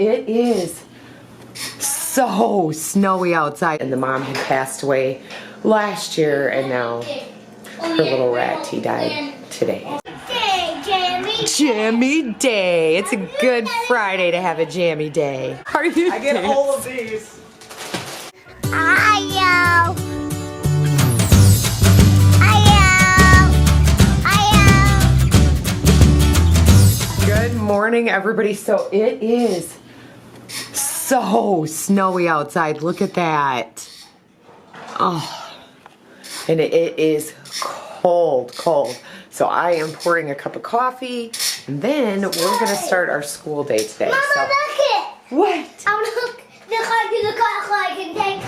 it is so snowy outside. And the mom had passed away last year, and now her little rat, he died today. Jammy day. It's a good Friday to have a jammy day. Are you? I get all of these. Good morning, everybody. So it is so snowy outside. Look at that. Oh, and it is cold. So I am pouring a cup of coffee, and then we're gonna start our school day today. Mama, so, look it! What? I want to look the car so I can take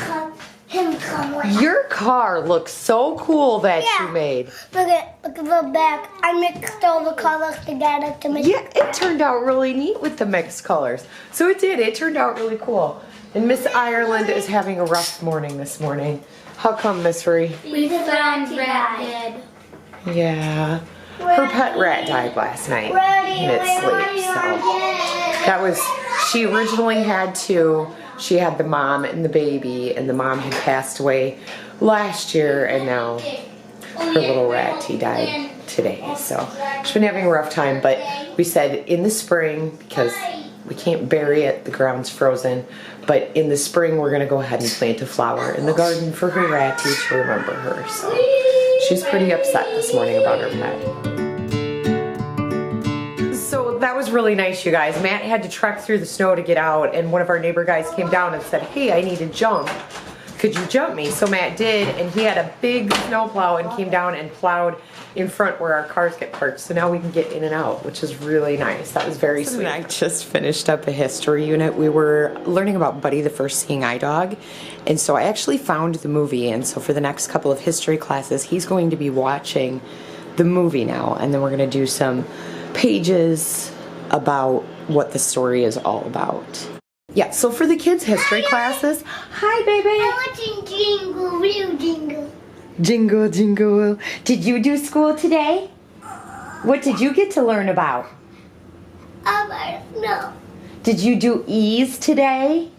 him somewhere. Your car looks so cool that you made. Look at the back. I mixed all the colors together to make it. Yeah, it turned out really neat with the mixed colors. So it did. It turned out really cool. And Miss Ireland is having a rough morning this morning. How come, Miss Ree? We found rat dead. Yeah, her pet rat died last night in its sleep, so that was, she originally had two. She had the mom and the baby, and the mom had passed away last year, and now her little rat, he died today, so she's been having a rough time. But we said in the spring, because we can't bury it, the ground's frozen, but in the spring we're gonna go ahead and plant a flower in the garden for her ratty to remember her. So she's pretty upset this morning about her pet. So that was really nice, you guys. Matt had to trek through the snow to get out, and one of our neighbor guys came down and said, hey, I need to jump. Could you jump me? So Matt did, and he had a big snow plow and came down and plowed in front where our cars get parked. So now we can get in and out, which is really nice. That was very sweet. I just finished up a history unit. We were learning about Buddy the First Seeing Eye Dog. And so I actually found the movie. And so for the next couple of history classes, he's going to be watching the movie now. And then we're going to do some pages about what the story is all about. Yeah, so for the kids' history classes, hi baby. I'm watching Jingle, real Jingle. Jingle, jingle. Did you do school today? What did you get to learn about? No. Did you do E's today?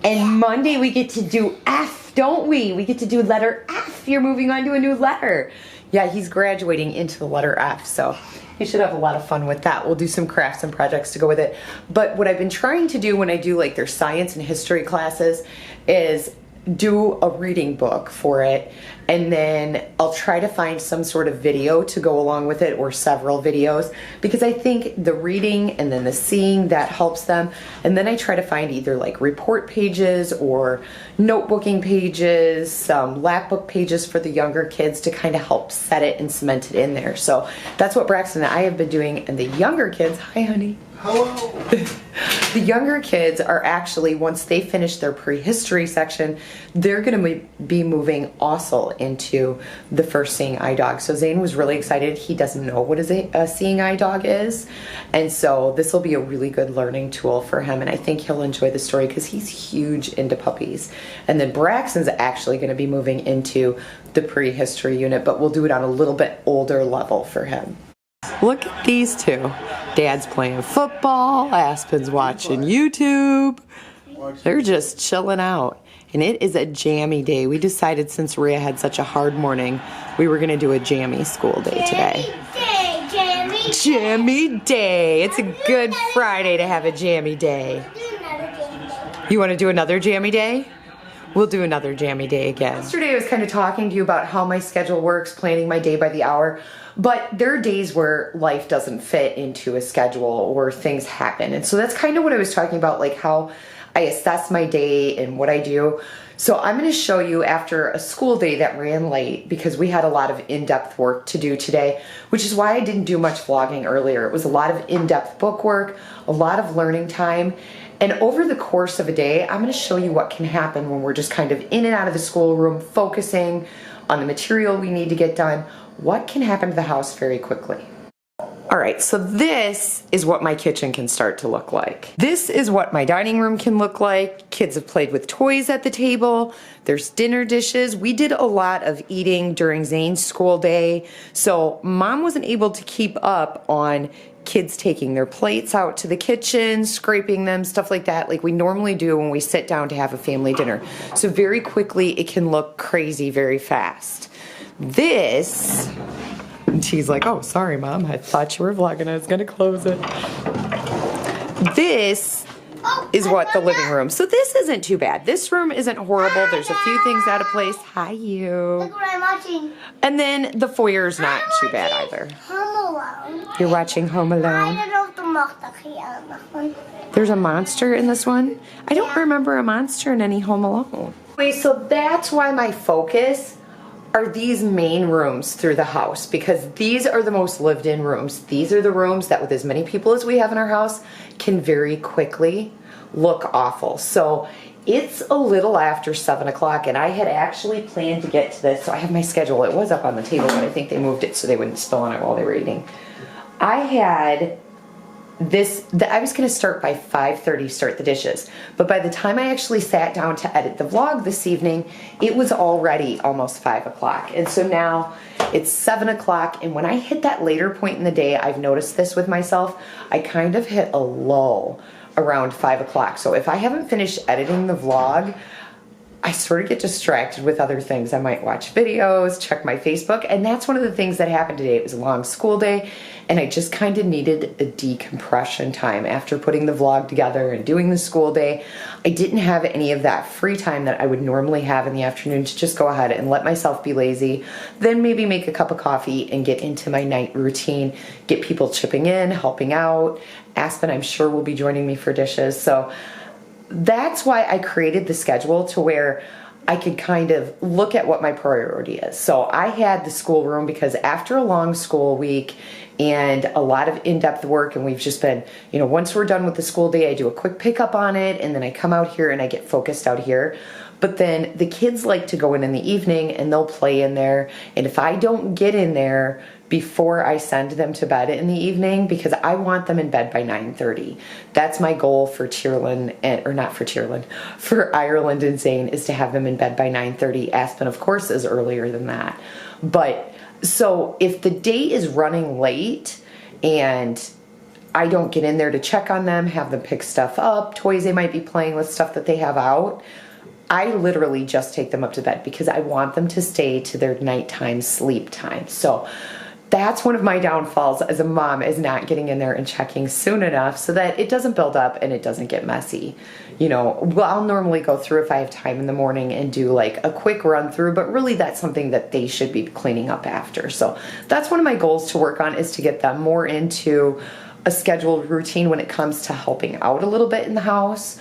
And Monday we get to do F, don't we? We get to do letter F. You're moving on to a new letter. Yeah, he's graduating into the letter F, so you should have a lot of fun with that. We'll do some crafts and projects to go with it. But what I've been trying to do when I do like their science and history classes is do a reading book for it, and then I'll try to find some sort of video to go along with it, or several videos, because I think the reading and then the seeing, that helps them. And then I try to find either like report pages or notebooking pages, some lapbook pages for the younger kids to kind of help set it and cement it in there. So that's what Braxen and I have been doing. And the younger kids, hi honey. Hello. The younger kids are actually, once they finish their prehistory section, they're going to be moving also into the first seeing eye dog. So Zane was really excited. He doesn't know what a seeing eye dog is. And so this will be a really good learning tool for him. And I think he'll enjoy the story because he's huge into puppies. And then Braxen's actually going to be moving into the prehistory unit, but we'll do it on a little bit older level for him. Look at these two. Dad's playing football, Aspen's watching YouTube. They're just chilling out. And it is a jammy day. We decided since Rhea had such a hard morning, we were going to do a jammy school day today. Jammy day. It's a good Friday to have a jammy day. You want to do another jammy day? We'll do another jammy day again. Yesterday I was kind of talking to you about how my schedule works, planning my day by the hour. But there are days where life doesn't fit into a schedule or things happen. And so that's kind of what I was talking about, like how I assess my day and what I do. So I'm going to show you after a school day that ran late because we had a lot of in-depth work to do today, which is why I didn't do much vlogging earlier. It was a lot of in-depth book work, a lot of learning time. And over the course of a day, I'm going to show you what can happen when we're just kind of in and out of the schoolroom, focusing on the material we need to get done. What can happen to the house very quickly? All right, so this is what my kitchen can start to look like. This is what my dining room can look like. Kids have played with toys at the table. There's dinner dishes. We did a lot of eating during Zane's school day, so Mom wasn't able to keep up on kids taking their plates out to the kitchen, scraping them, stuff like that, like we normally do when we sit down to have a family dinner. So very quickly, it can look crazy very fast. This, and she's like, oh, sorry, Mom, I thought you were vlogging, I was gonna close it. This is what the living room. So this isn't too bad. This room isn't horrible. There's a few things out of place. Hi, you. Look what I'm watching. And then the foyer's not too bad either. Home Alone. You're watching Home Alone. There's a monster in this one. I don't remember a monster in any Home Alone. Okay, so that's why my focus are these main rooms through the house, because these are the most lived in rooms. These are the rooms that with as many people as we have in our house can very quickly look awful. So it's a little after 7 o'clock and I had actually planned to get to this. So I have my schedule. It was up on the table, but I think they moved it so they wouldn't spill on it while they were eating. I had I was going to start by 5:30, start the dishes. But by the time I actually sat down to edit the vlog this evening, it was already almost 5 o'clock. And so now it's 7 o'clock. And when I hit that later point in the day, I've noticed this with myself, I kind of hit a lull around 5 o'clock. So if I haven't finished editing the vlog, I sort of get distracted with other things. I might watch videos, check my Facebook, and that's one of the things that happened today. It was a long school day, and I just kind of needed a decompression time after putting the vlog together and doing the school day. I didn't have any of that free time that I would normally have in the afternoon to just go ahead and let myself be lazy, then maybe make a cup of coffee and get into my night routine, get people chipping in, helping out. Aspen, I'm sure, will be joining me for dishes. So that's why I created the schedule to where I could kind of look at what my priority is. So I had the schoolroom because after a long school week and a lot of in-depth work, and we've just been, you know, once we're done with the school day, I do a quick pickup on it, and then I come out here and I get focused out here. But then the kids like to go in the evening and they'll play in there. And if I don't get in there before I send them to bed in the evening, because I want them in bed by 9:30. That's my goal for Tearlyn, or not for Tearlyn, for Ireland and Zane, is to have them in bed by 9:30. Aspen, of course, is earlier than that. But so if the day is running late and I don't get in there to check on them, have them pick stuff up, toys they might be playing with, stuff that they have out, I literally just take them up to bed because I want them to stay to their nighttime sleep time. So that's one of my downfalls as a mom, is not getting in there and checking soon enough so that it doesn't build up and it doesn't get messy. You know, well, I'll normally go through if I have time in the morning and do like a quick run through, but really that's something that they should be cleaning up after. So that's one of my goals to work on, is to get them more into a scheduled routine when it comes to helping out a little bit in the house.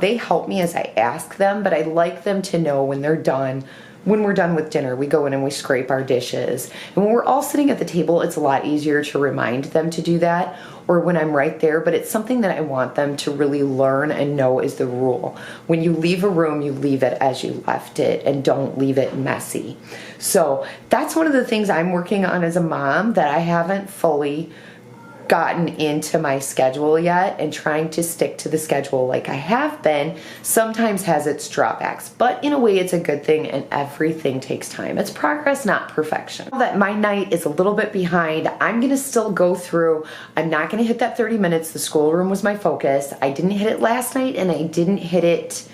They help me as I ask them, but I like them to know when they're done. When we're done with dinner, we go in and we scrape our dishes. And when we're all sitting at the table, it's a lot easier to remind them to do that, or when I'm right there, but it's something that I want them to really learn and know is the rule. When you leave a room, you leave it as you left it and don't leave it messy. So that's one of the things I'm working on as a mom that I haven't fully gotten into my schedule yet, and trying to stick to the schedule like I have been sometimes has its drawbacks, but in a way it's a good thing, and everything takes time. It's progress, not perfection. Now that my night is a little bit behind, I'm gonna still go through. I'm not gonna hit that 30 minutes. The schoolroom was my focus. I didn't hit it last night and I didn't hit it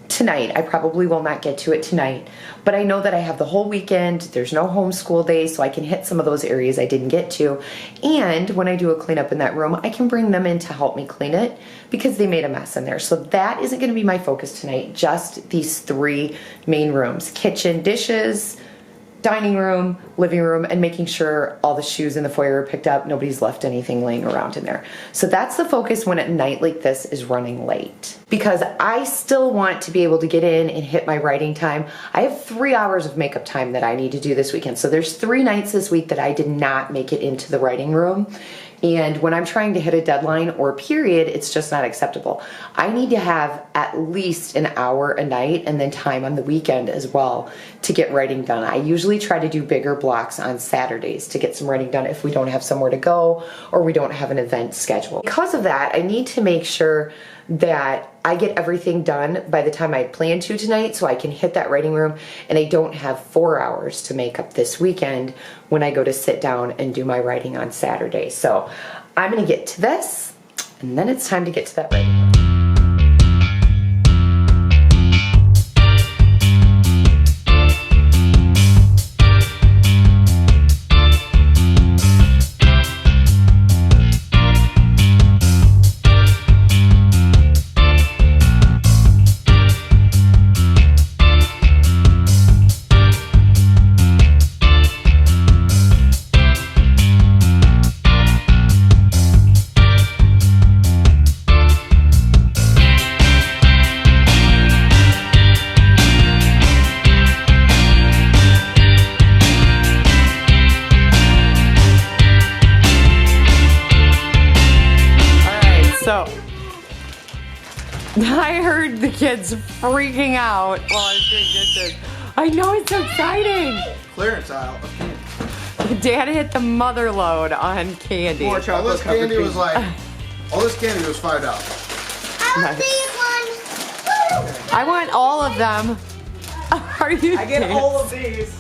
tonight. I probably will not get to it tonight, but I know that I have the whole weekend. There's no homeschool day, so I can hit some of those areas I didn't get to. And when I do a cleanup in that room, I can bring them in to help me clean it because they made a mess in there. So that isn't going to be my focus tonight, just these 3 main rooms: kitchen, dishes, dining room, living room, and making sure all the shoes in the foyer are picked up. Nobody's left anything laying around in there. So that's the focus when a night like this is running late, because I still want to be able to get in and hit my writing time. I have 3 hours of makeup time that I need to do this weekend. So there's 3 nights this week that I did not make it into the writing room. And when I'm trying to hit a deadline or a period, it's just not acceptable. I need to have at least an hour a night, and then time on the weekend as well, to get writing done. I usually try to do bigger blocks on Saturdays to get some writing done if we don't have somewhere to go or we don't have an event scheduled. Because of that, I need to make sure that I get everything done by the time I plan to tonight so I can hit that writing room and I don't have 4 hours to make up this weekend when I go to sit down and do my writing on Saturday. So I'm gonna get to this and then it's time to get to that writing room. I heard the kids freaking out while I was doing dishes. I know, it's so exciting. Clearance aisle of candy. Dad hit the mother load on candy. All this candy was like, all this candy was $5. I want these ones. I want all of them. Are you I get kidding? all of these.